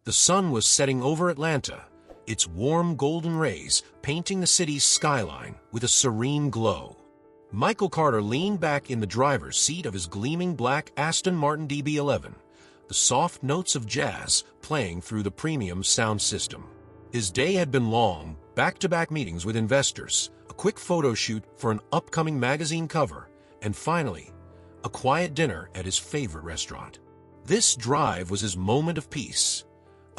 The sun was setting over Atlanta, its warm golden rays painting the city's skyline with a serene glow. Michael Carter leaned back in the driver's seat of his gleaming black Aston Martin DB11, the soft notes of jazz playing through the premium sound system. His day had been long, back-to-back meetings with investors, a quick photo shoot for an upcoming magazine cover, and finally, a quiet dinner at his favorite restaurant. This drive was his moment of peace,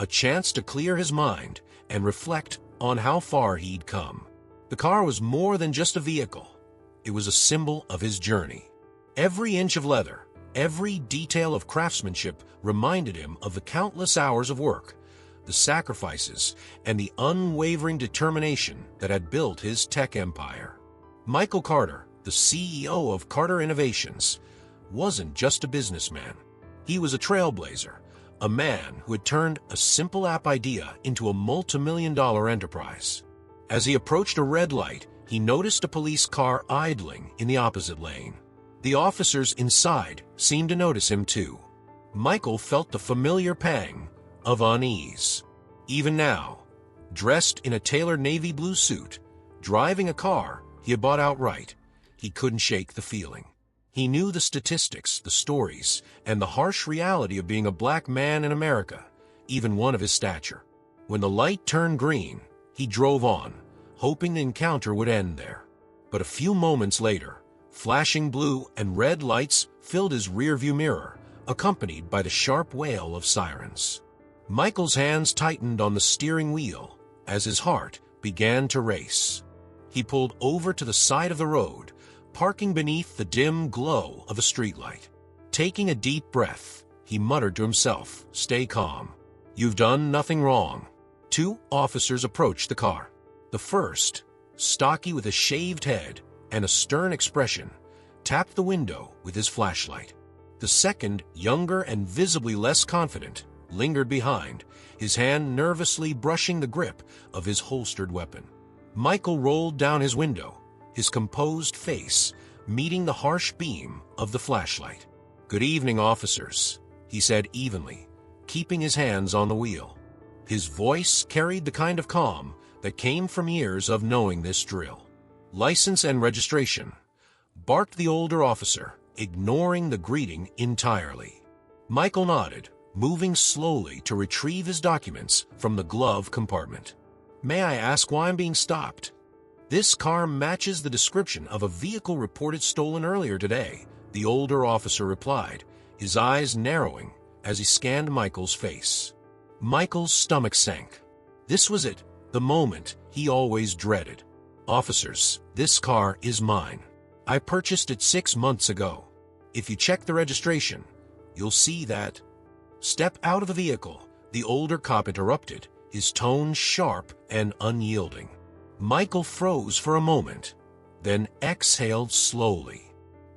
a chance to clear his mind and reflect on how far he'd come. The car was more than just a vehicle. It was a symbol of his journey. Every inch of leather, every detail of craftsmanship reminded him of the countless hours of work, the sacrifices, and the unwavering determination that had built his tech empire. Michael Carter, the CEO of Carter Innovations, wasn't just a businessman. He was a trailblazer, a man who had turned a simple app idea into a multi-million-dollar enterprise. As he approached a red light, he noticed a police car idling in the opposite lane. The officers inside seemed to notice him too. Michael felt the familiar pang of unease. Even now, dressed in a tailored navy blue suit, driving a car he had bought outright, he couldn't shake the feeling. He knew the statistics, the stories, and the harsh reality of being a black man in America, even one of his stature. When the light turned green, he drove on, hoping the encounter would end there. But a few moments later, flashing blue and red lights filled his rearview mirror, accompanied by the sharp wail of sirens. Michael's hands tightened on the steering wheel as his heart began to race. He pulled over to the side of the road, parking beneath the dim glow of a streetlight. Taking a deep breath, he muttered to himself, "Stay calm. You've done nothing wrong." Two officers approached the car. The first, stocky with a shaved head and a stern expression, tapped the window with his flashlight. The second, younger and visibly less confident, lingered behind, his hand nervously brushing the grip of his holstered weapon. Michael rolled down his window, his composed face meeting the harsh beam of the flashlight. "Good evening, officers," he said evenly, keeping his hands on the wheel. His voice carried the kind of calm that came from years of knowing this drill. "License and registration," barked the older officer, ignoring the greeting entirely. Michael nodded, moving slowly to retrieve his documents from the glove compartment. "May I ask why I'm being stopped?" "This car matches the description of a vehicle reported stolen earlier today," the older officer replied, his eyes narrowing as he scanned Michael's face. Michael's stomach sank. This was it, the moment he always dreaded. "Officers, this car is mine. I purchased it 6 months ago. If you check the registration, you'll see that—" "Step out of the vehicle," the older cop interrupted, his tone sharp and unyielding. Michael froze for a moment, then exhaled slowly.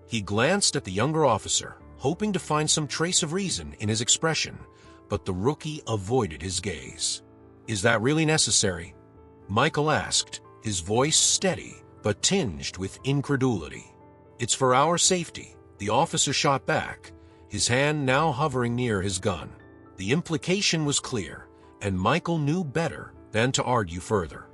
He glanced at the younger officer, hoping to find some trace of reason in his expression, but the rookie avoided his gaze. "Is that really necessary?" Michael asked, his voice steady but tinged with incredulity. "It's for our safety," the officer shot back, his hand now hovering near his gun. The implication was clear, and Michael knew better than to argue further.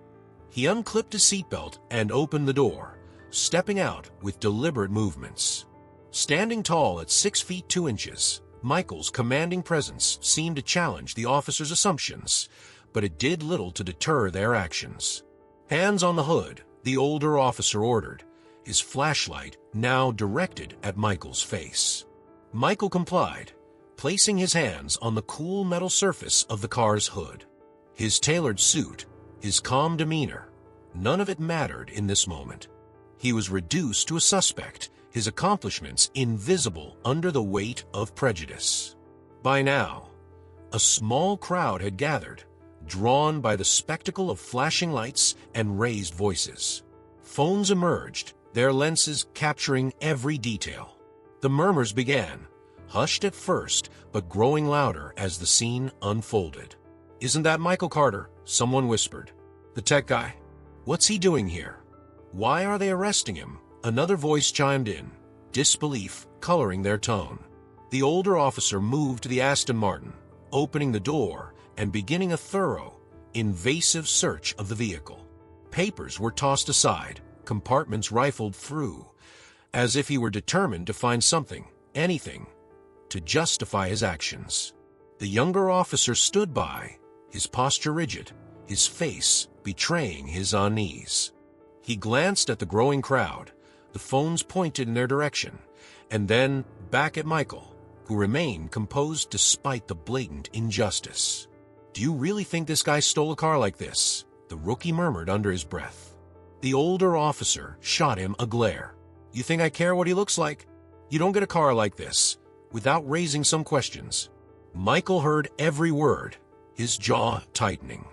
He unclipped his seatbelt and opened the door, stepping out with deliberate movements. Standing tall at 6 feet 2 inches, Michael's commanding presence seemed to challenge the officer's assumptions, but it did little to deter their actions. "Hands on the hood," the older officer ordered, his flashlight now directed at Michael's face. Michael complied, placing his hands on the cool metal surface of the car's hood. His tailored suit, his calm demeanor, none of it mattered in this moment. He was reduced to a suspect, his accomplishments invisible under the weight of prejudice. By now, a small crowd had gathered, drawn by the spectacle of flashing lights and raised voices. Phones emerged, their lenses capturing every detail. The murmurs began, hushed at first but growing louder as the scene unfolded. "Isn't that Michael Carter?" someone whispered. "The tech guy? What's he doing here? Why are they arresting him?" Another voice chimed in, disbelief coloring their tone. The older officer moved to the Aston Martin, opening the door and beginning a thorough, invasive search of the vehicle. Papers were tossed aside, compartments rifled through, as if he were determined to find something, anything, to justify his actions. The younger officer stood by, his posture rigid, his face betraying his unease. He glanced at the growing crowd, the phones pointed in their direction, and then back at Michael, who remained composed despite the blatant injustice. "Do you really think this guy stole a car like this?" the rookie murmured under his breath. The older officer shot him a glare. "You think I care what he looks like? You don't get a car like this without raising some questions." Michael heard every word, his jaw tightening.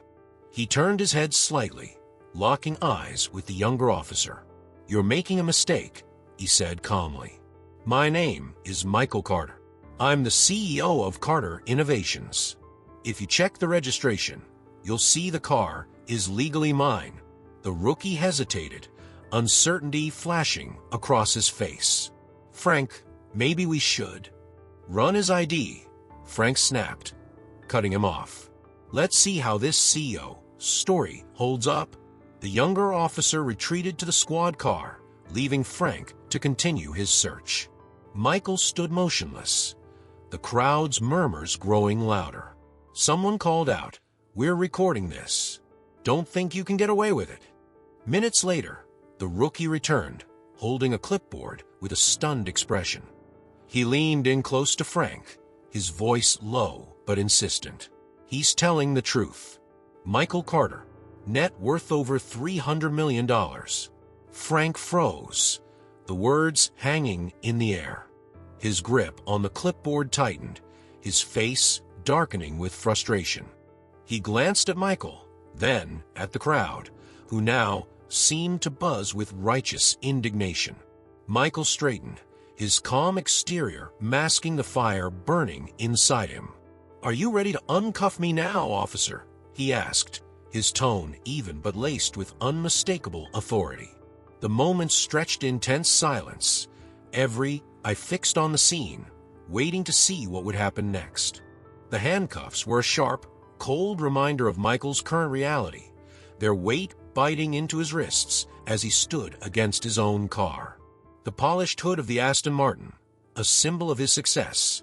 He turned his head slightly, locking eyes with the younger officer. "You're making a mistake," he said calmly. "My name is Michael Carter. I'm the CEO of Carter Innovations. If you check the registration, you'll see the car is legally mine." The rookie hesitated, uncertainty flashing across his face. "Frank, maybe we should." "Run his ID," Frank snapped, cutting him off. "Let's see how this CEO story holds up." The younger officer retreated to the squad car, leaving Frank to continue his search. Michael stood motionless, the crowd's murmurs growing louder. Someone called out, "We're recording this. Don't think you can get away with it." Minutes later, the rookie returned, holding a clipboard with a stunned expression. He leaned in close to Frank, his voice low but insistent. "He's telling the truth. Michael Carter, net worth over $300 million. Frank froze, the words hanging in the air. His grip on the clipboard tightened, his face darkening with frustration. He glanced at Michael, then at the crowd, who now seemed to buzz with righteous indignation. Michael straightened, his calm exterior masking the fire burning inside him. "Are you ready to uncuff me now, officer?" he asked, his tone even but laced with unmistakable authority. The moments stretched in tense silence, every eye fixed on the scene, waiting to see what would happen next. The handcuffs were a sharp, cold reminder of Michael's current reality, their weight biting into his wrists as he stood against his own car. The polished hood of the Aston Martin, a symbol of his success,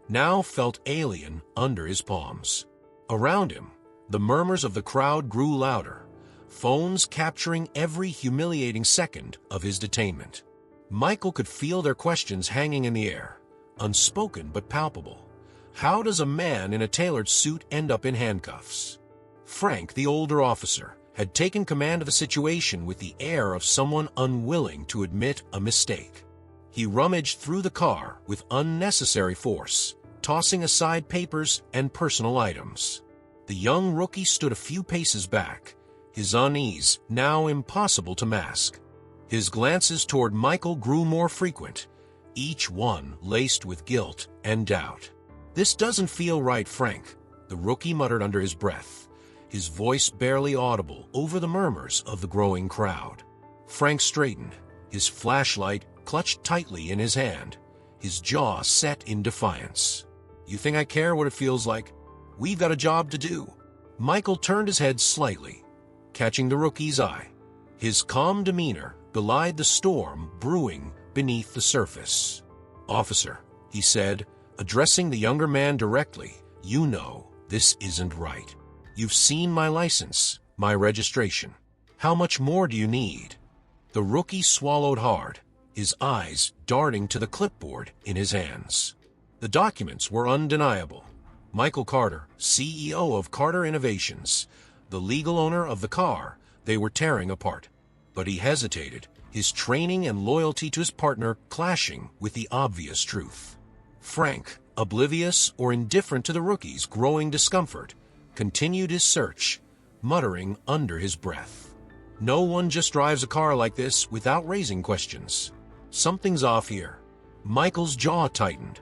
now felt alien under his palms. Around him, the murmurs of the crowd grew louder, phones capturing every humiliating second of his detainment. Michael could feel their questions hanging in the air, unspoken but palpable. How does a man in a tailored suit end up in handcuffs? Frank, the older officer, had taken command of the situation with the air of someone unwilling to admit a mistake. He rummaged through the car with unnecessary force, tossing aside papers and personal items. The young rookie stood a few paces back, his unease now impossible to mask. His glances toward Michael grew more frequent, each one laced with guilt and doubt. "This doesn't feel right, Frank," the rookie muttered under his breath, his voice barely audible over the murmurs of the growing crowd. Frank straightened, his flashlight clutched tightly in his hand, his jaw set in defiance. "You think I care what it feels like? We've got a job to do." Michael turned his head slightly, catching the rookie's eye. His calm demeanor belied the storm brewing beneath the surface. "Officer," he said, addressing the younger man directly, "you know this isn't right. You've seen my license, my registration. How much more do you need?" The rookie swallowed hard, his eyes darting to the clipboard in his hands. The documents were undeniable. Michael Carter, CEO of Carter Innovations, the legal owner of the car they were tearing apart. But he hesitated, his training and loyalty to his partner clashing with the obvious truth. Frank, oblivious or indifferent to the rookie's growing discomfort, continued his search, muttering under his breath. "No one just drives a car like this without raising questions. Something's off here." Michael's jaw tightened.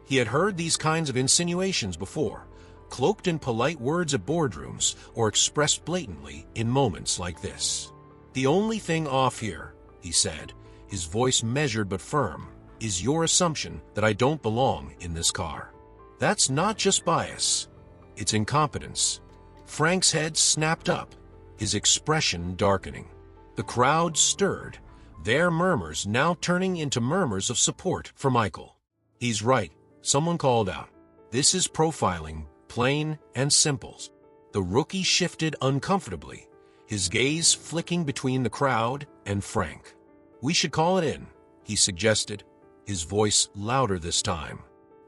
He had heard these kinds of insinuations before, cloaked in polite words at boardrooms or expressed blatantly in moments like this. "The only thing off here," he said, his voice measured but firm, "is your assumption that I don't belong in this car. That's not just bias. It's incompetence. Frank's head snapped up, his expression darkening. The crowd stirred, their murmurs now turning into murmurs of support for Michael. He's right, someone called out. This is profiling, plain and simple. The rookie shifted uncomfortably, his gaze flicking between the crowd and Frank. We should call it in, he suggested, his voice louder this time.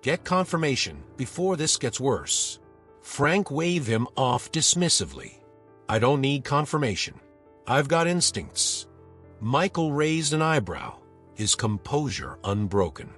Get confirmation before this gets worse. Frank waved him off dismissively. I don't need confirmation. I've got instincts. Michael raised an eyebrow, his composure unbroken.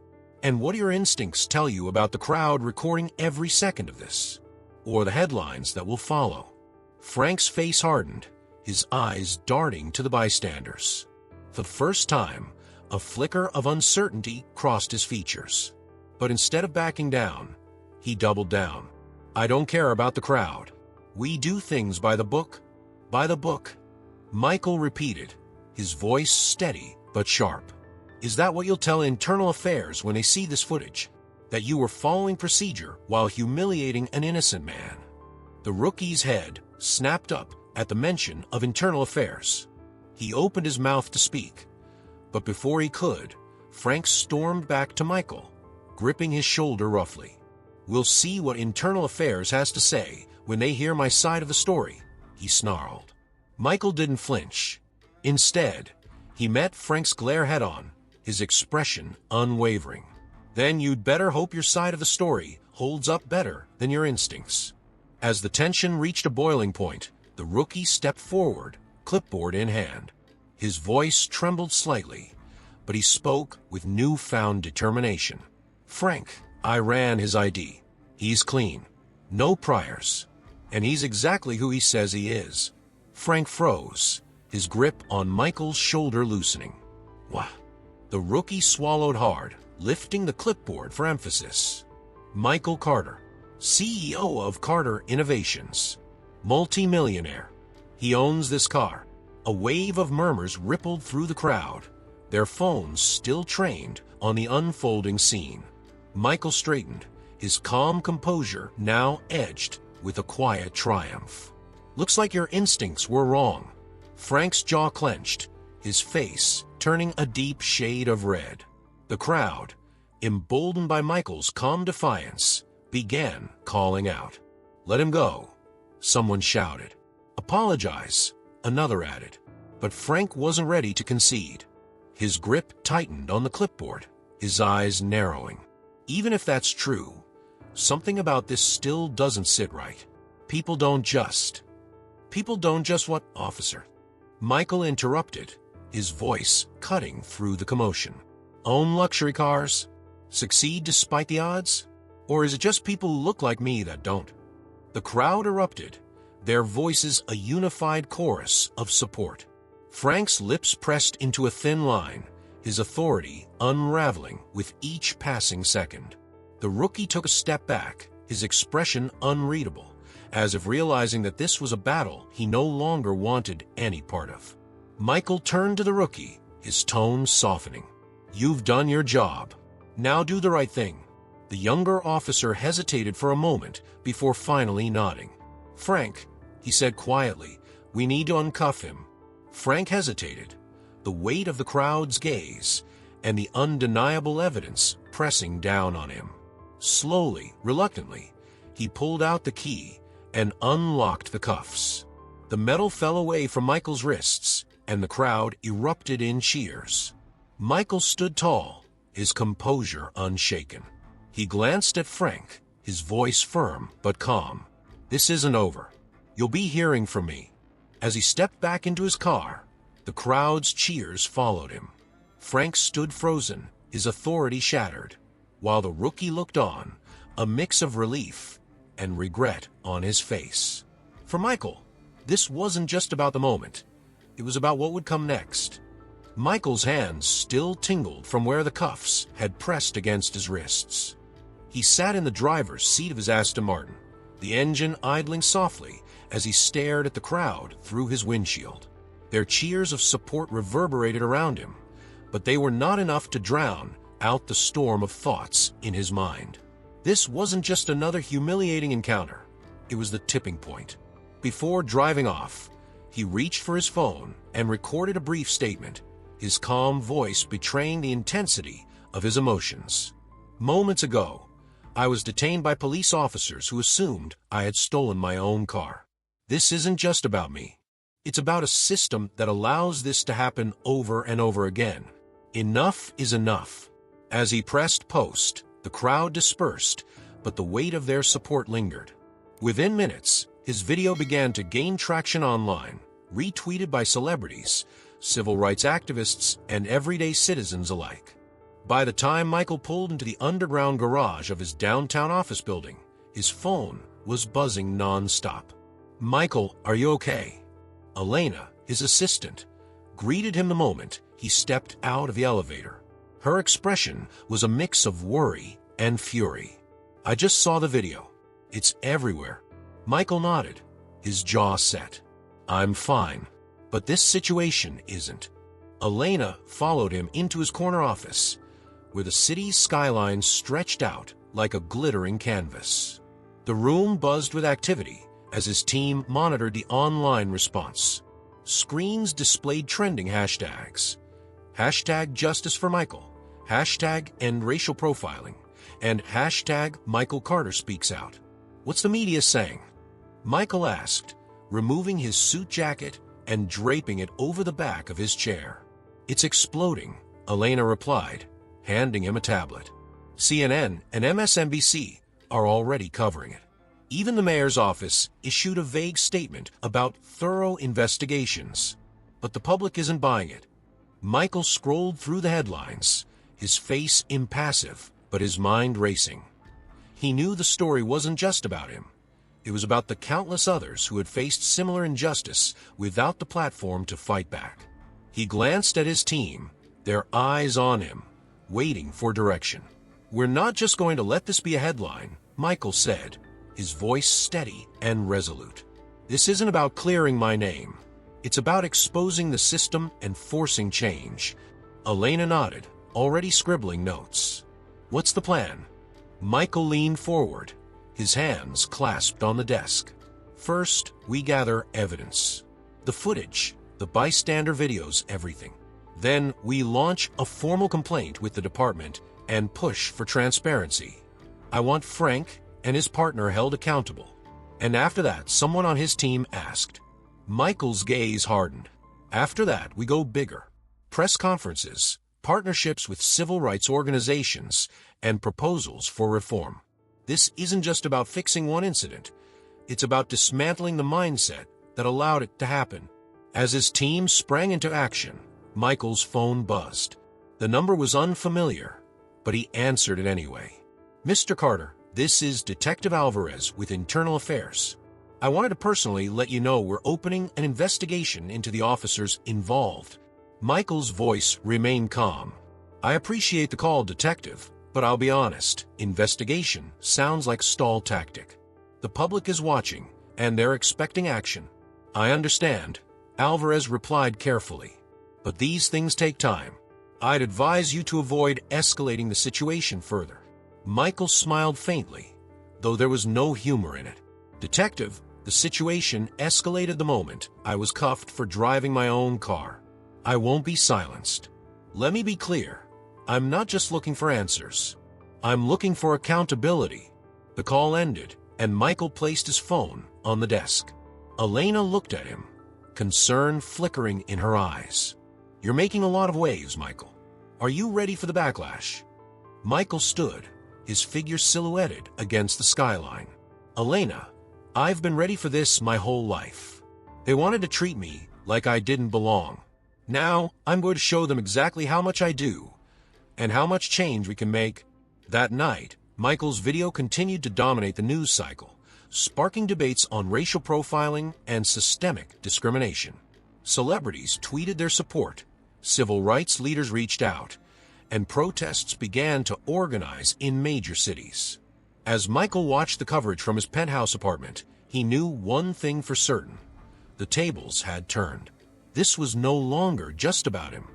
And what do your instincts tell you about the crowd recording every second of this? Or the headlines that will follow? Frank's face hardened, his eyes darting to the bystanders. For the first time, a flicker of uncertainty crossed his features. But instead of backing down, he doubled down. I don't care about the crowd. We do things by the book. By the book. Michael repeated, his voice steady but sharp. Is that what you'll tell Internal Affairs when they see this footage? That you were following procedure while humiliating an innocent man? The rookie's head snapped up at the mention of Internal Affairs. He opened his mouth to speak, but before he could, Frank stormed back to Michael, gripping his shoulder roughly. We'll see what Internal Affairs has to say when they hear my side of the story, he snarled. Michael didn't flinch. Instead, he met Frank's glare head-on, his expression unwavering. Then you'd better hope your side of the story holds up better than your instincts. As the tension reached a boiling point, the rookie stepped forward, clipboard in hand. His voice trembled slightly, but he spoke with newfound determination. Frank, I ran his ID. He's clean. No priors. And he's exactly who he says he is. Frank froze, his grip on Michael's shoulder loosening. What? The rookie swallowed hard, lifting the clipboard for emphasis. Michael Carter, CEO of Carter Innovations. Multi-millionaire. He owns this car. A wave of murmurs rippled through the crowd, their phones still trained on the unfolding scene. Michael straightened, his calm composure now edged with a quiet triumph. Looks like your instincts were wrong. Frank's jaw clenched, his face turning a deep shade of red. The crowd, emboldened by Michael's calm defiance, began calling out. Let him go, someone shouted. Apologize, another added. But Frank wasn't ready to concede. His grip tightened on the clipboard, his eyes narrowing. Even if that's true, something about this still doesn't sit right. People don't just what, officer? Michael interrupted, his voice cutting through the commotion. Own luxury cars? Succeed despite the odds? Or is it just people who look like me that don't? The crowd erupted, their voices a unified chorus of support. Frank's lips pressed into a thin line, his authority unraveling with each passing second. The rookie took a step back, his expression unreadable, as if realizing that this was a battle he no longer wanted any part of. Michael turned to the rookie, his tone softening. You've done your job. Now do the right thing. The younger officer hesitated for a moment before finally nodding. Frank, he said quietly, we need to uncuff him. Frank hesitated, the weight of the crowd's gaze and the undeniable evidence pressing down on him. Slowly, reluctantly, he pulled out the key and unlocked the cuffs. The metal fell away from Michael's wrists, and the crowd erupted in cheers. Michael stood tall, his composure unshaken. He glanced at Frank, his voice firm but calm. This isn't over. You'll be hearing from me. As he stepped back into his car, the crowd's cheers followed him. Frank stood frozen, his authority shattered, while the rookie looked on, a mix of relief and regret on his face. For Michael, this wasn't just about the moment. It was about what would come next. Michael's hands still tingled from where the cuffs had pressed against his wrists. He sat in the driver's seat of his Aston Martin, the engine idling softly as he stared at the crowd through his windshield. Their cheers of support reverberated around him, but they were not enough to drown out the storm of thoughts in his mind. This wasn't just another humiliating encounter. It was the tipping point. Before driving off, he reached for his phone and recorded a brief statement, his calm voice betraying the intensity of his emotions. Moments ago, I was detained by police officers who assumed I had stolen my own car. This isn't just about me. It's about a system that allows this to happen over and over again. Enough is enough. As he pressed post, the crowd dispersed, but the weight of their support lingered. Within minutes, his video began to gain traction online, retweeted by celebrities, civil rights activists, and everyday citizens alike. By the time Michael pulled into the underground garage of his downtown office building, his phone was buzzing non-stop. "Michael, are you okay?" Elena, his assistant, greeted him the moment he stepped out of the elevator. Her expression was a mix of worry and fury. "I just saw the video. It's everywhere." Michael nodded, his jaw set. "I'm fine, but this situation isn't." Elena followed him into his corner office, where the city's skyline stretched out like a glittering canvas. The room buzzed with activity as his team monitored the online response. Screens displayed trending hashtags. Hashtag Justice for Michael, hashtag End Racial Profiling, and hashtag Michael Carter Speaks Out. "What's the media saying?" Michael asked, removing his suit jacket and draping it over the back of his chair. "It's exploding," Elena replied, handing him a tablet. CNN and MSNBC are already covering it. Even the mayor's office issued a vague statement about thorough investigations. But the public isn't buying it. Michael scrolled through the headlines, his face impassive, but his mind racing. He knew the story wasn't just about him. It was about the countless others who had faced similar injustice without the platform to fight back. He glanced at his team, their eyes on him, waiting for direction. "We're not just going to let this be a headline," Michael said, his voice steady and resolute. "This isn't about clearing my name. It's about exposing the system and forcing change." Elena nodded, already scribbling notes. "What's the plan?" Michael leaned forward, his hands clasped on the desk. "First, we gather evidence. The footage, the bystander videos, everything. Then we launch a formal complaint with the department and push for transparency. I want Frank and his partner held accountable." And after that, someone on his team asked. Michael's gaze hardened. "After that, we go bigger. Press conferences, partnerships with civil rights organizations, and proposals for reform. This isn't just about fixing one incident. It's about dismantling the mindset that allowed it to happen." As his team sprang into action, Michael's phone buzzed. The number was unfamiliar, but he answered it anyway. "Mr. Carter, this is Detective Alvarez with Internal Affairs. I wanted to personally let you know we're opening an investigation into the officers involved." Michael's voice remained calm. "I appreciate the call, Detective, but I'll be honest, investigation sounds like stall tactic. The public is watching, and they're expecting action." "I understand," Alvarez replied carefully. "But these things take time. I'd advise you to avoid escalating the situation further." Michael smiled faintly, though there was no humor in it. "Detective, the situation escalated the moment I was cuffed for driving my own car. I won't be silenced. Let me be clear. I'm not just looking for answers. I'm looking for accountability." The call ended, and Michael placed his phone on the desk. Elena looked at him, concern flickering in her eyes. "You're making a lot of waves, Michael. Are you ready for the backlash?" Michael stood, his figure silhouetted against the skyline. "Elena, I've been ready for this my whole life. They wanted to treat me like I didn't belong. Now I'm going to show them exactly how much I do, and how much change we can make." That night, Michael's video continued to dominate the news cycle, sparking debates on racial profiling and systemic discrimination. Celebrities tweeted their support, civil rights leaders reached out, and protests began to organize in major cities. As Michael watched the coverage from his penthouse apartment, he knew one thing for certain. The tables had turned. This was no longer just about him.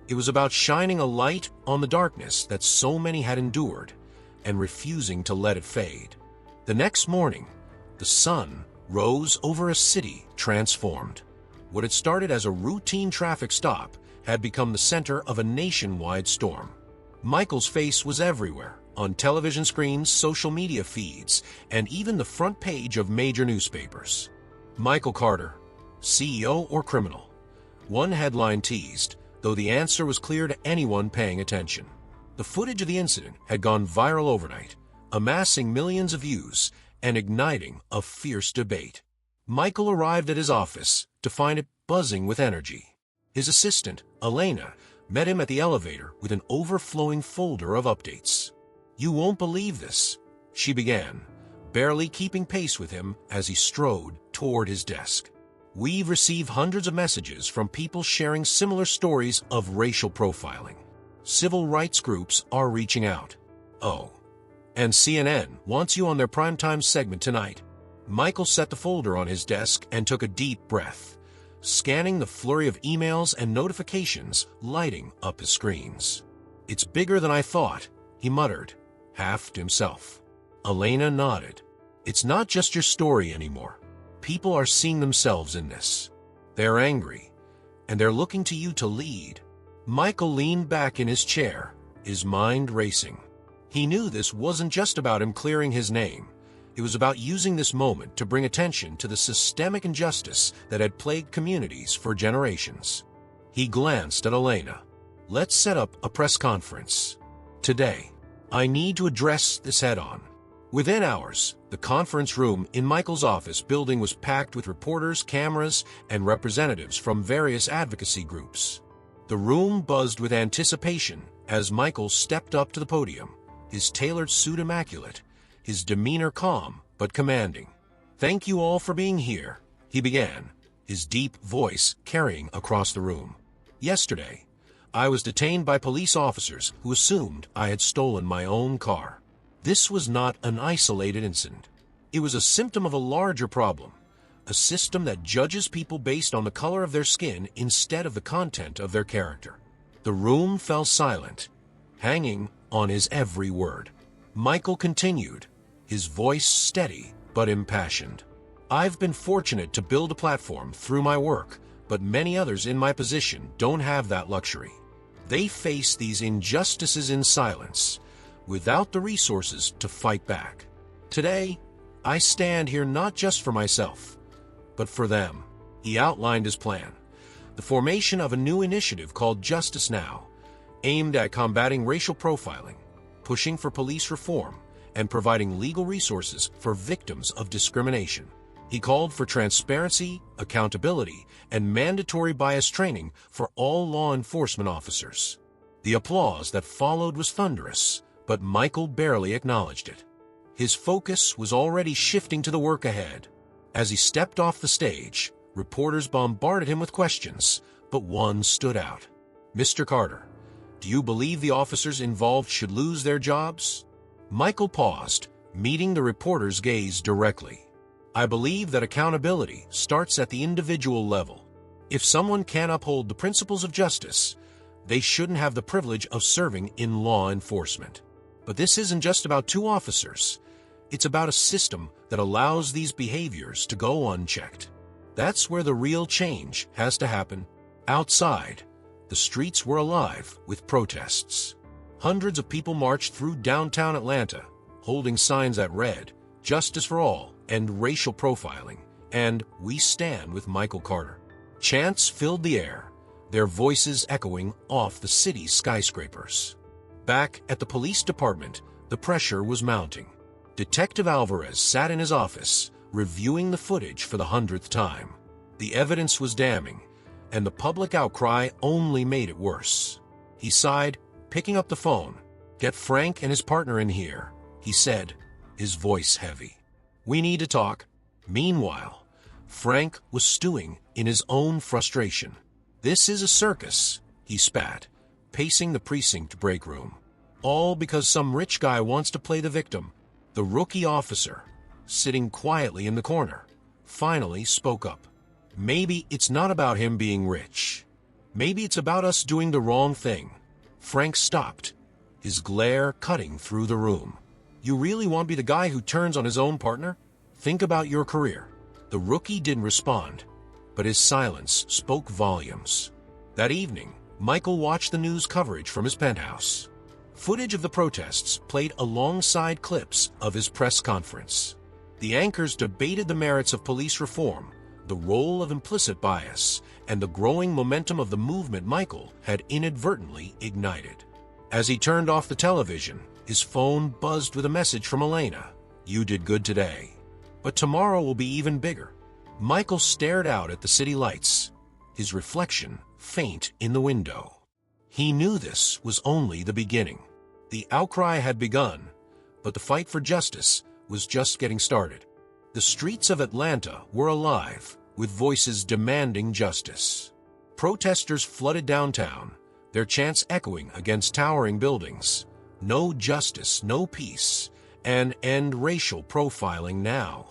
It was about shining a light on the darkness that so many had endured and refusing to let it fade. The next morning, The sun rose over a city transformed. What had started as a routine traffic stop had become the center of a nationwide storm. Michael's face was everywhere, on television screens, social media feeds, and even the front page of major newspapers. Michael Carter, CEO or criminal? One headline teased, though the answer was clear to anyone paying attention. The footage of the incident had gone viral overnight, amassing millions of views and igniting a fierce debate. Michael arrived at his office to find it buzzing with energy. His assistant, Elena, met him at the elevator with an overflowing folder of updates. "You won't believe this," she began, barely keeping pace with him as he strode toward his desk. "We've received hundreds of messages from people sharing similar stories of racial profiling. Civil rights groups are reaching out. Oh, and CNN wants you on their primetime segment tonight." Michael set the folder on his desk and took a deep breath, scanning the flurry of emails and notifications lighting up his screens. "It's bigger than I thought," he muttered, half to himself. Elena nodded. "It's not just your story anymore. People are seeing themselves in this. They're angry, and they're looking to you to lead." Michael leaned back in his chair, his mind racing. He knew this wasn't just about him clearing his name. It was about using this moment to bring attention to the systemic injustice that had plagued communities for generations. He glanced at Elena. "Let's set up a press conference. Today, I need to address this head-on." Within hours, the conference room in Michael's office building was packed with reporters, cameras, and representatives from various advocacy groups. The room buzzed with anticipation as Michael stepped up to the podium, his tailored suit immaculate, his demeanor calm but commanding. "Thank you all for being here," he began, his deep voice carrying across the room. "Yesterday, I was detained by police officers who assumed I had stolen my own car. This was not an isolated incident. It was a symptom of a larger problem, a system that judges people based on the color of their skin instead of the content of their character." The room fell silent, hanging on his every word. Michael continued, his voice steady but impassioned. "I've been fortunate to build a platform through my work, but many others in my position don't have that luxury. They face these injustices in silence, without the resources to fight back. Today, I stand here not just for myself, but for them." He outlined his plan, the formation of a new initiative called Justice Now, aimed at combating racial profiling, pushing for police reform, and providing legal resources for victims of discrimination. He called for transparency, accountability, and mandatory bias training for all law enforcement officers. The applause that followed was thunderous, but Michael barely acknowledged it. His focus was already shifting to the work ahead. As he stepped off the stage, reporters bombarded him with questions, but one stood out. "Mr. Carter, do you believe the officers involved should lose their jobs?" Michael paused, meeting the reporter's gaze directly. "I believe that accountability starts at the individual level. If someone can't uphold the principles of justice, they shouldn't have the privilege of serving in law enforcement. But this isn't just about two officers. It's about a system that allows these behaviors to go unchecked. That's where the real change has to happen." Outside, the streets were alive with protests. Hundreds of people marched through downtown Atlanta, holding signs that read, "Justice for All," and "Racial Profiling," and "We Stand with Michael Carter." Chants filled the air, their voices echoing off the city's skyscrapers. Back at the police department, the pressure was mounting. Detective Alvarez sat in his office, reviewing the footage for the 100th time. The evidence was damning, and the public outcry only made it worse. He sighed, picking up the phone. "Get Frank and his partner in here," he said, his voice heavy. "We need to talk." Meanwhile, Frank was stewing in his own frustration. "This is a circus," he spat, pacing the precinct break room. "All because some rich guy wants to play the victim." The rookie officer, sitting quietly in the corner, finally spoke up. "Maybe it's not about him being rich. Maybe it's about us doing the wrong thing." Frank stopped, his glare cutting through the room. "You really want to be the guy who turns on his own partner? Think about your career. The rookie didn't respond, but his silence spoke volumes. That evening, Michael watched the news coverage from his penthouse. Footage of the protests played alongside clips of his press conference. The anchors debated the merits of police reform, the role of implicit bias, and the growing momentum of the movement Michael had inadvertently ignited. As he turned off the television, his phone buzzed with a message from Elena. "You did good today, but tomorrow will be even bigger." Michael stared out at the city lights, his reflection faint in the window. He knew this was only the beginning. The outcry had begun, but the fight for justice was just getting started. The streets of Atlanta were alive with voices demanding justice. Protesters flooded downtown, their chants echoing against towering buildings. "No justice, no peace," and "End racial profiling now."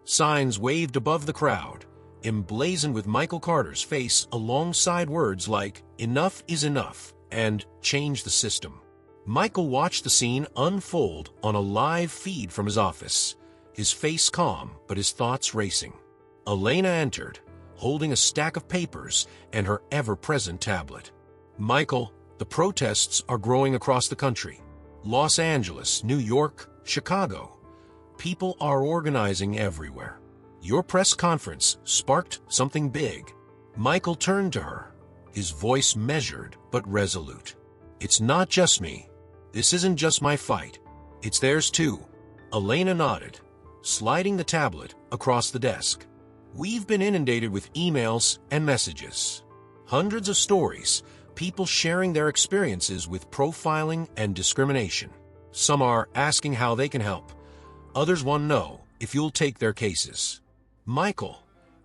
Signs waved above the crowd, emblazoned with Michael Carter's face alongside words like "Enough is enough" and "Change the system." Michael watched the scene unfold on a live feed from his office, his face calm but his thoughts racing. Elena entered, holding a stack of papers and her ever-present tablet. "Michael, the protests are growing across the country. Los Angeles, New York, Chicago. People are organizing everywhere. Your press conference sparked something big." Michael turned to her, his voice measured but resolute. "It's not just me. This isn't just my fight. It's theirs too." Elena nodded, sliding the tablet across the desk. "We've been inundated with emails and messages. Hundreds of stories, people sharing their experiences with profiling and discrimination. Some are asking how they can help. Others want to know if you'll take their cases." "Michael,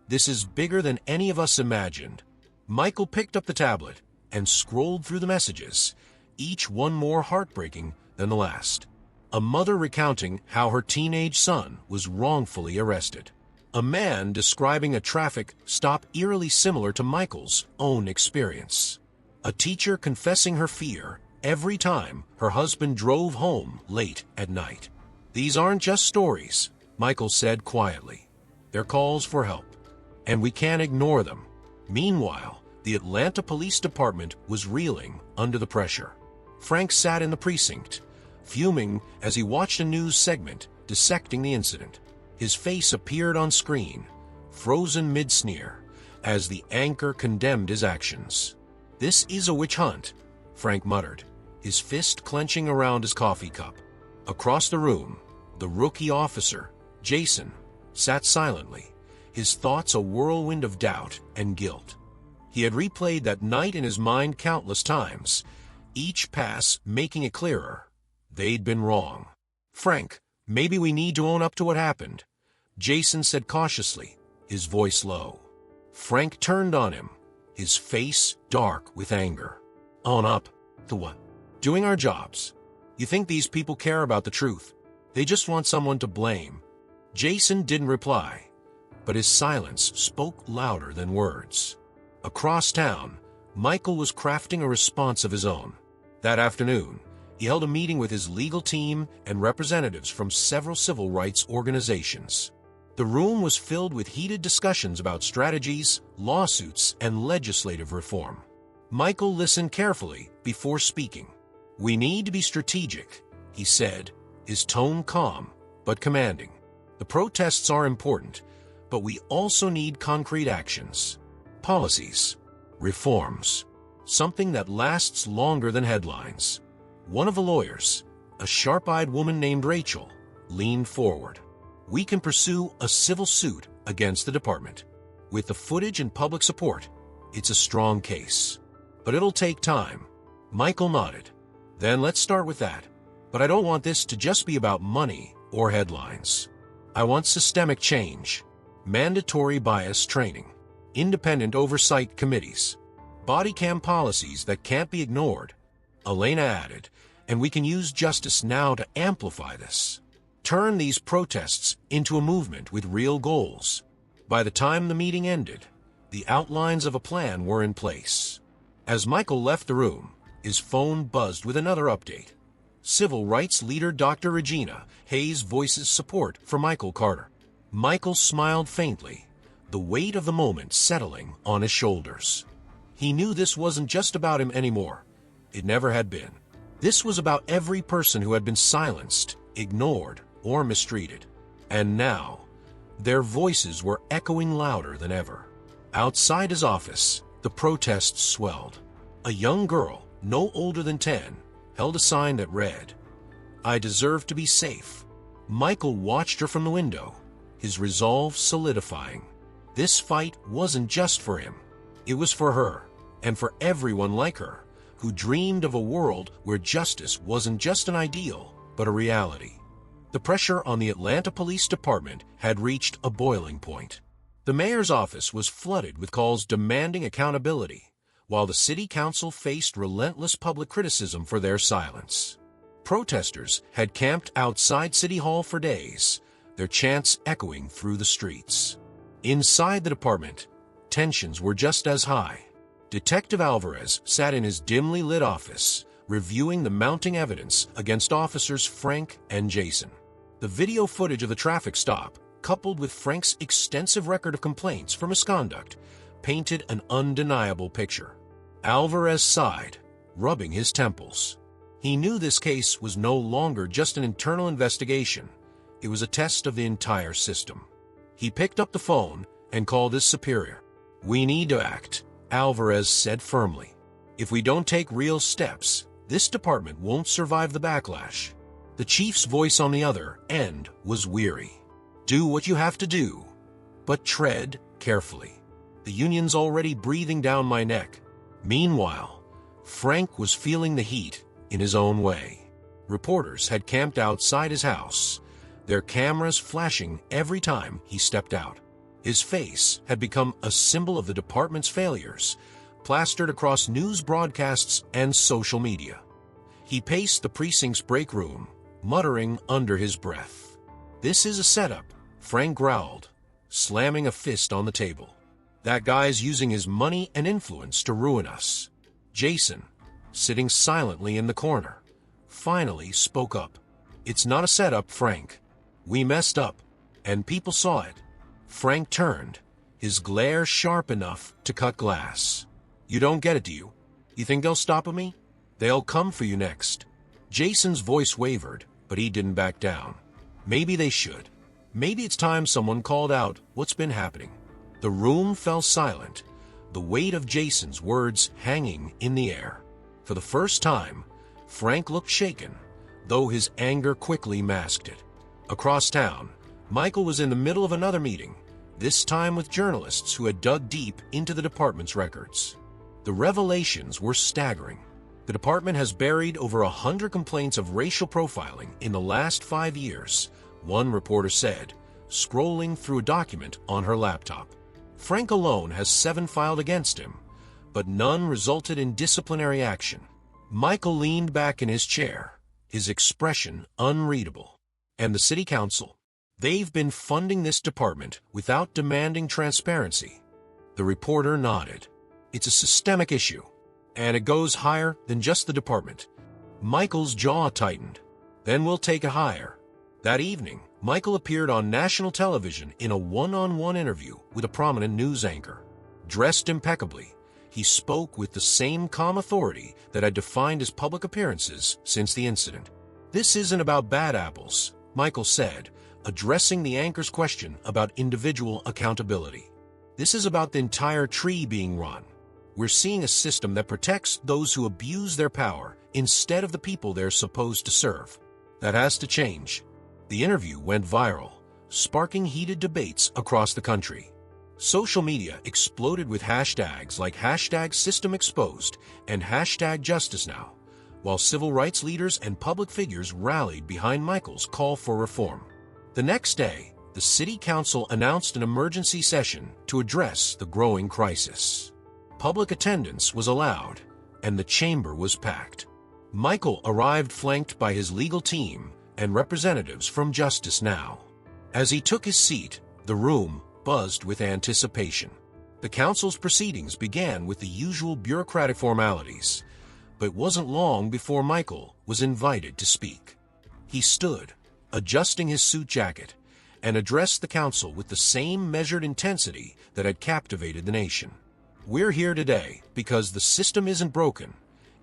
this is bigger than any of us imagined." Michael picked up the tablet and scrolled through the messages, each one more heartbreaking than the last. A mother recounting how her teenage son was wrongfully arrested. A man describing a traffic stop eerily similar to Michael's own experience. A teacher confessing her fear every time her husband drove home late at night. "These aren't just stories," Michael said quietly. "They're calls for help, and we can't ignore them." Meanwhile, the Atlanta Police Department was reeling under the pressure. Frank sat in the precinct, fuming as he watched a news segment dissecting the incident. His face appeared on screen, frozen mid-sneer, as the anchor condemned his actions. "This is a witch hunt," Frank muttered, his fist clenching around his coffee cup. Across the room, the rookie officer, Jason, sat silently, his thoughts a whirlwind of doubt and guilt. He had replayed that night in his mind countless times, each pass making it clearer. They'd been wrong. "Frank, maybe we need to own up to what happened," Jason said cautiously, his voice low. Frank turned on him, his face dark with anger. "Own up? To what?" "Doing our jobs. You think these people care about the truth? They just want someone to blame." Jason didn't reply, but his silence spoke louder than words. Across town, Michael was crafting a response of his own. That afternoon, he held a meeting with his legal team and representatives from several civil rights organizations. The room was filled with heated discussions about strategies, lawsuits, and legislative reform. Michael listened carefully before speaking. "We need to be strategic," he said, his tone calm but commanding. "The protests are important, but we also need concrete actions. Policies, reforms, something that lasts longer than headlines." One of the lawyers, a sharp-eyed woman named Rachel, leaned forward. "We can pursue a civil suit against the department. With the footage and public support, it's a strong case. But it'll take time." Michael nodded. "Then let's start with that. But I don't want this to just be about money or headlines. I want systemic change, mandatory bias training, independent oversight committees, body cam policies that can't be ignored." Elena added, "And we can use justice now to amplify this. Turn these protests into a movement with real goals." By the time the meeting ended, the outlines of a plan were in place. As Michael left the room, his phone buzzed with another update. Civil rights leader Dr. Regina Hayes voices support for Michael Carter. Michael smiled faintly, the weight of the moment settling on his shoulders. He knew this wasn't just about him anymore. It never had been. This was about every person who had been silenced, ignored, or mistreated. And now, their voices were echoing louder than ever. Outside his office, the protests swelled. A young girl, no older than 10, held a sign that read, "I deserve to be safe." Michael watched her from the window, his resolve solidifying. This fight wasn't just for him. It was for her, and for everyone like her, who dreamed of a world where justice wasn't just an ideal, but a reality. The pressure on the Atlanta Police Department had reached a boiling point. The mayor's office was flooded with calls demanding accountability, while the city council faced relentless public criticism for their silence. Protesters had camped outside City Hall for days, their chants echoing through the streets. Inside the department, tensions were just as high. Detective Alvarez sat in his dimly lit office, reviewing the mounting evidence against officers Frank and Jason. The video footage of the traffic stop, coupled with Frank's extensive record of complaints for misconduct, painted an undeniable picture. Alvarez sighed, rubbing his temples. He knew this case was no longer just an internal investigation. It was a test of the entire system. He picked up the phone and called his superior. "We need to act," Alvarez said firmly. "If we don't take real steps, this department won't survive the backlash." The chief's voice on the other end was weary. "Do what you have to do, but tread carefully. The union's already breathing down my neck." Meanwhile, Frank was feeling the heat in his own way. Reporters had camped outside his house, their cameras flashing every time he stepped out. His face had become a symbol of the department's failures, plastered across news broadcasts and social media. He paced the precinct's break room, muttering under his breath. "This is a setup," Frank growled, slamming a fist on the table. "That guy's using his money and influence to ruin us." Jason, sitting silently in the corner, finally spoke up. "It's not a setup, Frank. We messed up, and people saw it." Frank turned, his glare sharp enough to cut glass. "You don't get it, do you? You think they'll stop me? They'll come for you next." Jason's voice wavered, but he didn't back down. "Maybe they should. Maybe it's time someone called out what's been happening." The room fell silent, the weight of Jason's words hanging in the air. For the first time, Frank looked shaken, though his anger quickly masked it. Across town, Michael was in the middle of another meeting, this time with journalists who had dug deep into the department's records. The revelations were staggering. The department has buried over 100 complaints of racial profiling in the last 5 years, one reporter said, scrolling through a document on her laptop. Frank alone has 7 filed against him, but none resulted in disciplinary action. Michael leaned back in his chair, his expression unreadable. "And the city council? They've been funding this department without demanding transparency." The reporter nodded. "It's a systemic issue, and it goes higher than just the department." Michael's jaw tightened. "Then we'll take it higher." That evening, Michael appeared on national television in a one-on-one interview with a prominent news anchor. Dressed impeccably, he spoke with the same calm authority that had defined his public appearances since the incident. "This isn't about bad apples," Michael said, addressing the anchor's question about individual accountability. "This is about the entire tree being run. We're seeing a system that protects those who abuse their power instead of the people they're supposed to serve. That has to change." The interview went viral, sparking heated debates across the country. Social media exploded with hashtags like #SystemExposed and #JusticeNow, while civil rights leaders and public figures rallied behind Michael's call for reform. The next day, the city council announced an emergency session to address the growing crisis. Public attendance was allowed, and the chamber was packed. Michael arrived flanked by his legal team and representatives from Justice Now. As he took his seat, the room buzzed with anticipation. The council's proceedings began with the usual bureaucratic formalities, but it wasn't long before Michael was invited to speak. He stood, adjusting his suit jacket, and addressed the council with the same measured intensity that had captivated the nation. We're here today because the system isn't broken.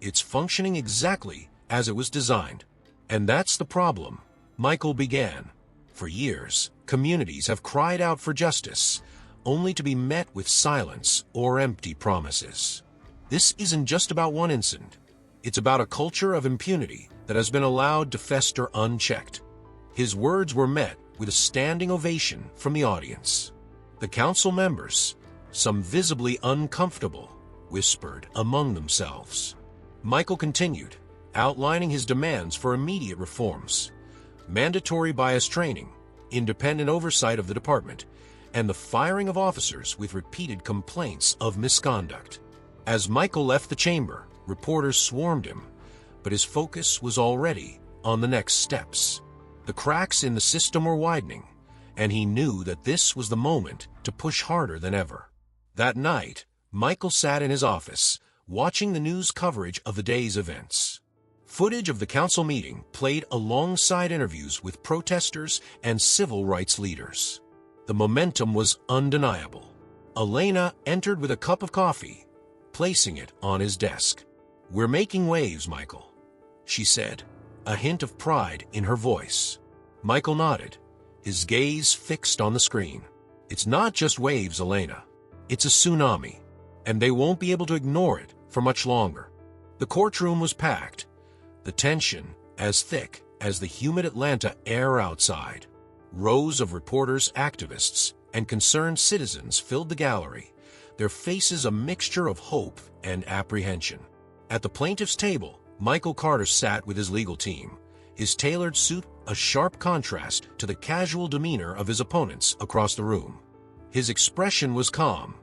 It's functioning exactly as it was designed. And that's the problem, Michael began. For years, communities have cried out for justice, only to be met with silence or empty promises. This isn't just about one incident. It's about a culture of impunity that has been allowed to fester unchecked. His words were met with a standing ovation from the audience. The council members, some visibly uncomfortable, whispered among themselves. Michael continued, outlining his demands for immediate reforms: mandatory bias training, independent oversight of the department, and the firing of officers with repeated complaints of misconduct. As Michael left the chamber, reporters swarmed him, but his focus was already on the next steps. The cracks in the system were widening, and he knew that this was the moment to push harder than ever. That night, Michael sat in his office, watching the news coverage of the day's events. Footage of the council meeting played alongside interviews with protesters and civil rights leaders. The momentum was undeniable. Elena entered with a cup of coffee, placing it on his desk. "We're making waves, Michael," she said, a hint of pride in her voice. Michael nodded, his gaze fixed on the screen. "It's not just waves, Elena. It's a tsunami, and they won't be able to ignore it for much longer." The courtroom was packed, the tension as thick as the humid Atlanta air outside. Rows of reporters, activists, and concerned citizens filled the gallery, their faces a mixture of hope and apprehension. At the plaintiff's table, Michael Carter sat with his legal team, his tailored suit a sharp contrast to the casual demeanor of his opponents across the room. His expression was calm,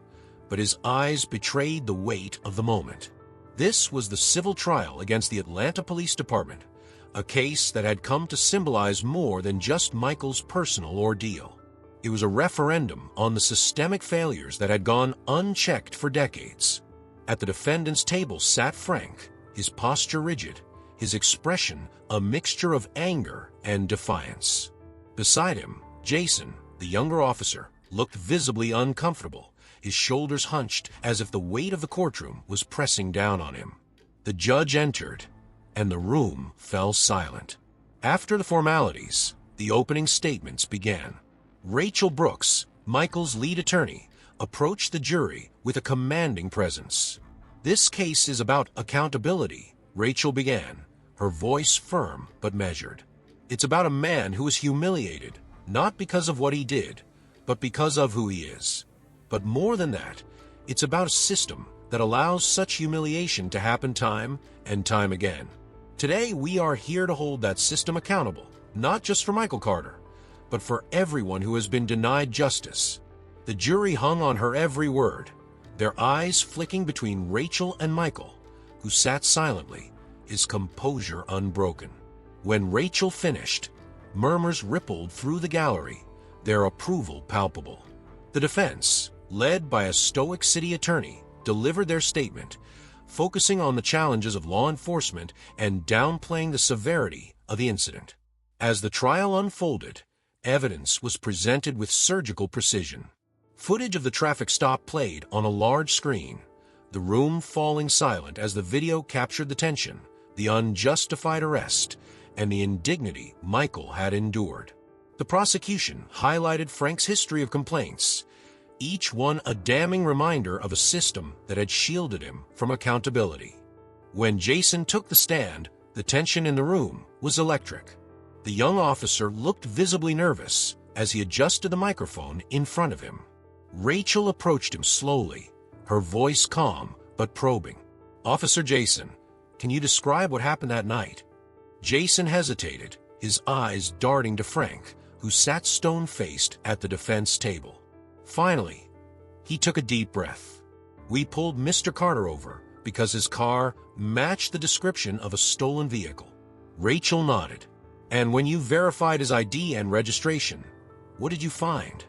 but his eyes betrayed the weight of the moment. This was the civil trial against the Atlanta Police Department, a case that had come to symbolize more than just Michael's personal ordeal. It was a referendum on the systemic failures that had gone unchecked for decades. At the defendant's table sat Frank, his posture rigid, his expression a mixture of anger and defiance. Beside him, Jason, the younger officer, looked visibly uncomfortable, his shoulders hunched as if the weight of the courtroom was pressing down on him. The judge entered, and the room fell silent. After the formalities, the opening statements began. Rachel Brooks, Michael's lead attorney, approached the jury with a commanding presence. "This case is about accountability," Rachel began, her voice firm but measured. "It's about a man who was humiliated, not because of what he did, but because of who he is. But more than that, it's about a system that allows such humiliation to happen time and time again. Today, we are here to hold that system accountable, not just for Michael Carter, but for everyone who has been denied justice." The jury hung on her every word, their eyes flicking between Rachel and Michael, who sat silently, his composure unbroken. When Rachel finished, murmurs rippled through the gallery, their approval palpable. The defense, led by a stoic city attorney, delivered their statement, focusing on the challenges of law enforcement and downplaying the severity of the incident. As the trial unfolded, evidence was presented with surgical precision. Footage of the traffic stop played on a large screen, the room falling silent as the video captured the tension, the unjustified arrest, and the indignity Michael had endured. The prosecution highlighted Frank's history of complaints, each one a damning reminder of a system that had shielded him from accountability. When Jason took the stand, the tension in the room was electric. The young officer looked visibly nervous as he adjusted the microphone in front of him. Rachel approached him slowly, her voice calm but probing. "Officer Jason, can you describe what happened that night?" Jason hesitated, his eyes darting to Frank, who sat stone-faced at the defense table. Finally, he took a deep breath. "We pulled Mr. Carter over because his car matched the description of a stolen vehicle." Rachel nodded. "And when you verified his ID and registration, what did you find?"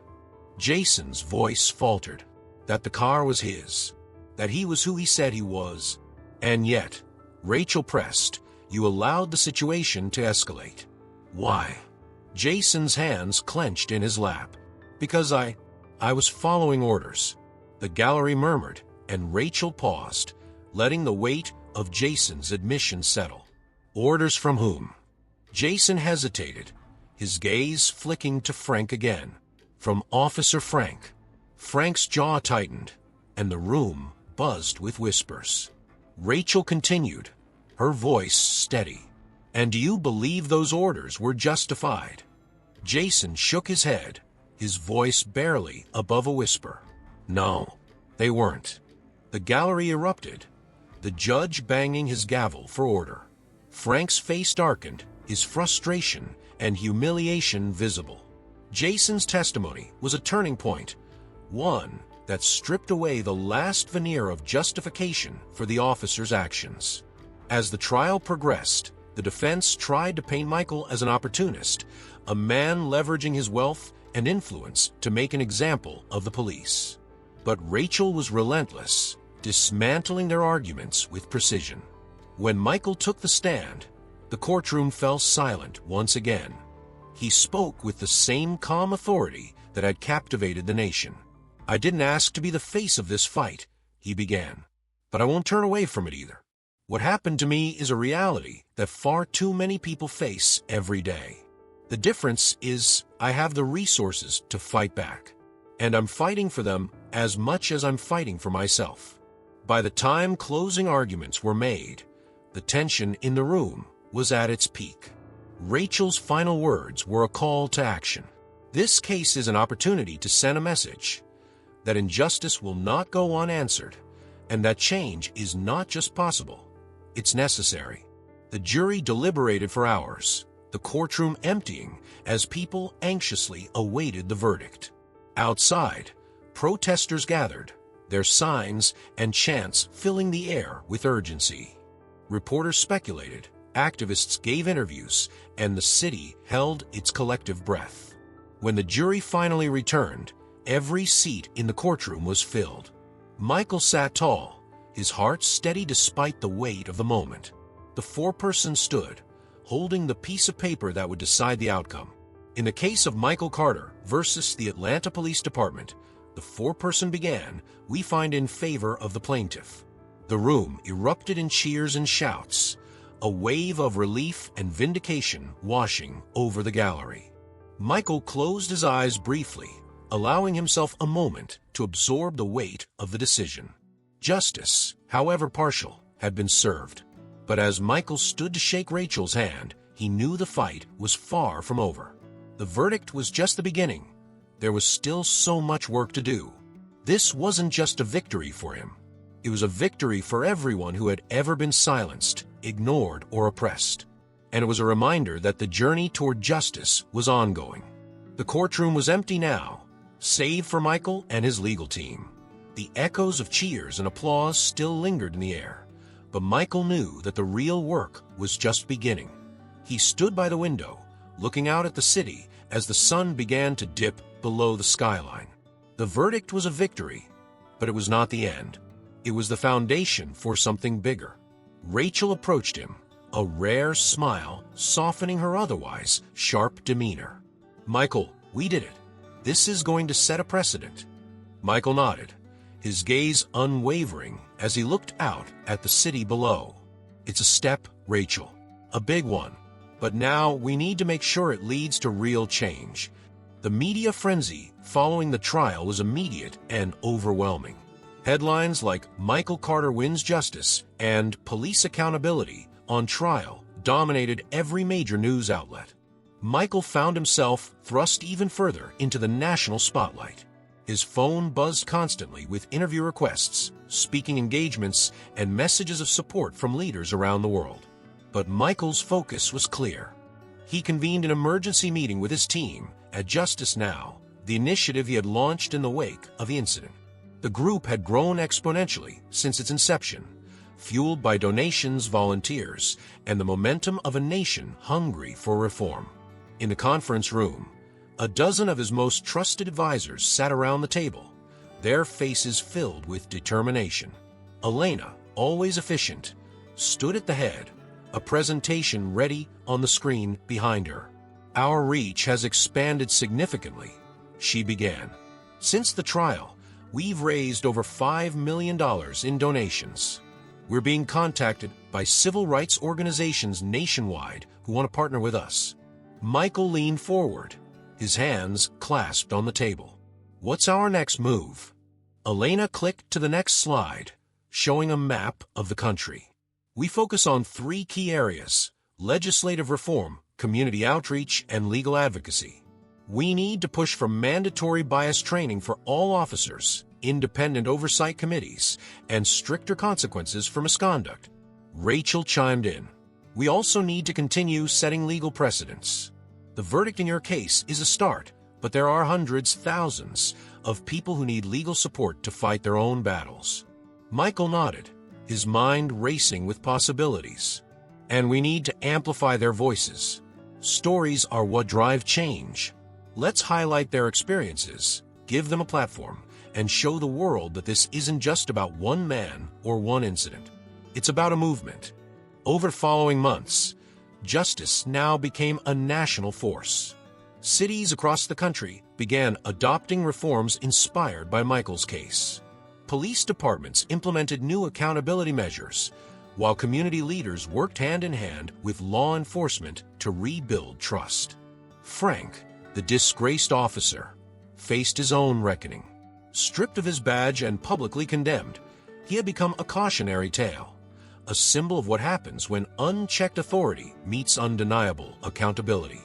Jason's voice faltered. That the car was his, that he was who he said he was. "And yet," Rachel pressed, "you allowed the situation to escalate. Why?" Jason's hands clenched in his lap. Because I was following orders. The gallery murmured, and Rachel paused, letting the weight of Jason's admission settle. Orders from whom? Jason hesitated, his gaze flicking to Frank again. From Officer Frank. Frank's jaw tightened, and the room buzzed with whispers. Rachel continued, her voice steady. And do you believe those orders were justified? Jason shook his head, his voice barely above a whisper. No, they weren't. The gallery erupted, the judge banging his gavel for order. Frank's face darkened, his frustration and humiliation visible. Jason's testimony was a turning point, one that stripped away the last veneer of justification for the officer's actions. As the trial progressed, the defense tried to paint Michael as an opportunist, a man leveraging his wealth and influence to make an example of the police. But Rachel was relentless, dismantling their arguments with precision. When Michael took the stand, the courtroom fell silent once again. He spoke with the same calm authority that had captivated the nation. I didn't ask to be the face of this fight, he began. But I won't turn away from it either. What happened to me is a reality that far too many people face every day. The difference is I have the resources to fight back. And I'm fighting for them as much as I'm fighting for myself. By the time closing arguments were made, the tension in the room was at its peak. Rachel's final words were a call to action. This case is an opportunity to send a message that injustice will not go unanswered, and that change is not just possible, it's necessary. The jury deliberated for hours, the courtroom emptying as people anxiously awaited the verdict. Outside, protesters gathered, their signs and chants filling the air with urgency. Reporters speculated, activists gave interviews, and the city held its collective breath. When the jury finally returned, every seat in the courtroom was filled. Michael sat tall, his heart steady despite the weight of the moment. The foreperson stood, holding the piece of paper that would decide the outcome. In the case of Michael Carter versus the Atlanta Police Department, the foreperson began, we find in favor of the plaintiff. The room erupted in cheers and shouts, a wave of relief and vindication washing over the gallery. Michael closed his eyes briefly, allowing himself a moment to absorb the weight of the decision. Justice, however partial, had been served. But as Michael stood to shake Rachel's hand, he knew the fight was far from over. The verdict was just the beginning. There was still so much work to do. This wasn't just a victory for him. It was a victory for everyone who had ever been silenced, ignored, or oppressed. And it was a reminder that the journey toward justice was ongoing. The courtroom was empty now, save for Michael and his legal team. The echoes of cheers and applause still lingered in the air, but Michael knew that the real work was just beginning. He stood by the window, looking out at the city as the sun began to dip below the skyline. The verdict was a victory, but it was not the end. It was the foundation for something bigger. Rachel approached him, a rare smile softening her otherwise sharp demeanor. Michael, we did it. This is going to set a precedent. Michael nodded, his gaze unwavering as he looked out at the city below. It's a step, Rachel, a big one. But now we need to make sure it leads to real change. The media frenzy following the trial was immediate and overwhelming. Headlines like Michael Carter wins justice and police accountability on trial dominated every major news outlet. Michael found himself thrust even further into the national spotlight. His phone buzzed constantly with interview requests, speaking engagements, and messages of support from leaders around the world. But Michael's focus was clear. He convened an emergency meeting with his team at Justice Now, the initiative he had launched in the wake of the incident. The group had grown exponentially since its inception, fueled by donations, volunteers, and the momentum of a nation hungry for reform. In the conference room, a dozen of his most trusted advisors sat around the table, their faces filled with determination. Elena, always efficient, stood at the head, a presentation ready on the screen behind her. Our reach has expanded significantly, she began. Since the trial, we've raised over $5 million in donations. We're being contacted by civil rights organizations nationwide who want to partner with us. Michael leaned forward, his hands clasped on the table. What's our next move? Elena clicked to the next slide, showing a map of the country. We focus on 3 key areas: legislative reform, community outreach, and legal advocacy. We need to push for mandatory bias training for all officers, independent oversight committees, and stricter consequences for misconduct. Rachel chimed in. We also need to continue setting legal precedents. The verdict in your case is a start, but there are hundreds, thousands of people who need legal support to fight their own battles. Michael nodded, his mind racing with possibilities. And we need to amplify their voices. Stories are what drive change. Let's highlight their experiences, give them a platform, and show the world that this isn't just about one man or one incident. It's about a movement. Over the following months, Justice Now became a national force. Cities across the country began adopting reforms inspired by Michael's case. Police departments implemented new accountability measures, while community leaders worked hand in hand with law enforcement to rebuild trust. Frank, the disgraced officer, faced his own reckoning. Stripped of his badge and publicly condemned, he had become a cautionary tale, a symbol of what happens when unchecked authority meets undeniable accountability.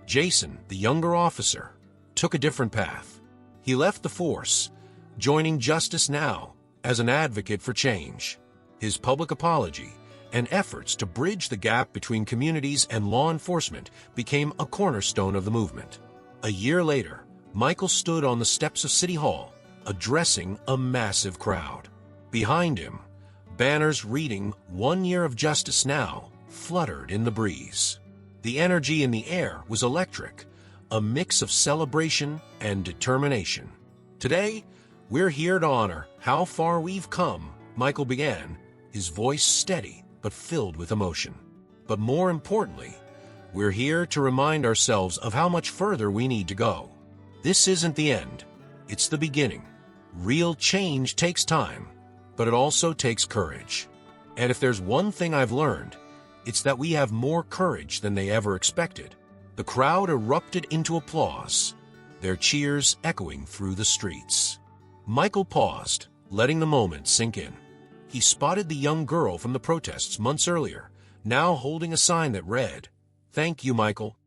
Jason, the younger officer, took a different path. He left the force, joining Justice Now as an advocate for change. His public apology and efforts to bridge the gap between communities and law enforcement became a cornerstone of the movement. A year later, Michael stood on the steps of City Hall, addressing a massive crowd. Behind him, banners reading "1 Year of Justice Now" fluttered in the breeze. The energy in the air was electric, a mix of celebration and determination. Today, we're here to honor how far we've come, Michael began, his voice steady but filled with emotion. But more importantly, we're here to remind ourselves of how much further we need to go. This isn't the end, it's the beginning. Real change takes time, but it also takes courage. And if there's one thing I've learned, it's that we have more courage than they ever expected. The crowd erupted into applause, their cheers echoing through the streets. Michael paused, letting the moment sink in. He spotted the young girl from the protests months earlier, now holding a sign that read, "Thank you, Michael."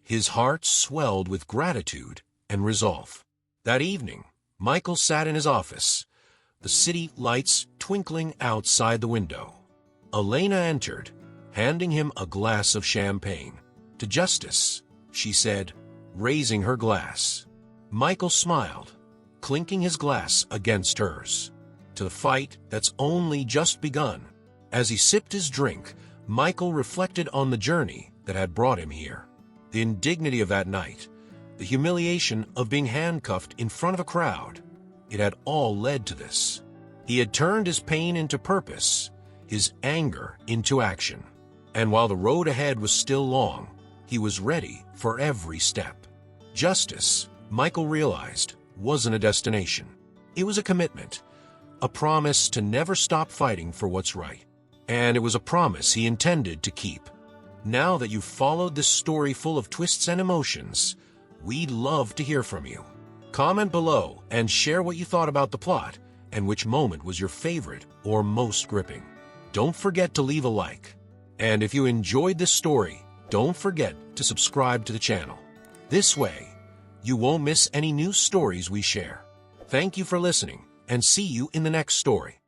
His heart swelled with gratitude and resolve. That evening, Michael sat in his office, the city lights twinkling outside the window. Elena entered, handing him a glass of champagne. "To justice," she said, raising her glass. Michael smiled, clinking his glass against hers. "To the fight that's only just begun." As he sipped his drink, Michael reflected on the journey that had brought him here. The indignity of that night, the humiliation of being handcuffed in front of a crowd, it had all led to this. He had turned his pain into purpose, his anger into action. And while the road ahead was still long, he was ready for every step. Justice, Michael realized, wasn't a destination. It was a commitment, a promise to never stop fighting for what's right. And it was a promise he intended to keep. Now that you've followed this story full of twists and emotions, we'd love to hear from you. Comment below and share what you thought about the plot and which moment was your favorite or most gripping. Don't forget to leave a like. And if you enjoyed this story, don't forget to subscribe to the channel. This way, you won't miss any new stories we share. Thank you for listening, and see you in the next story.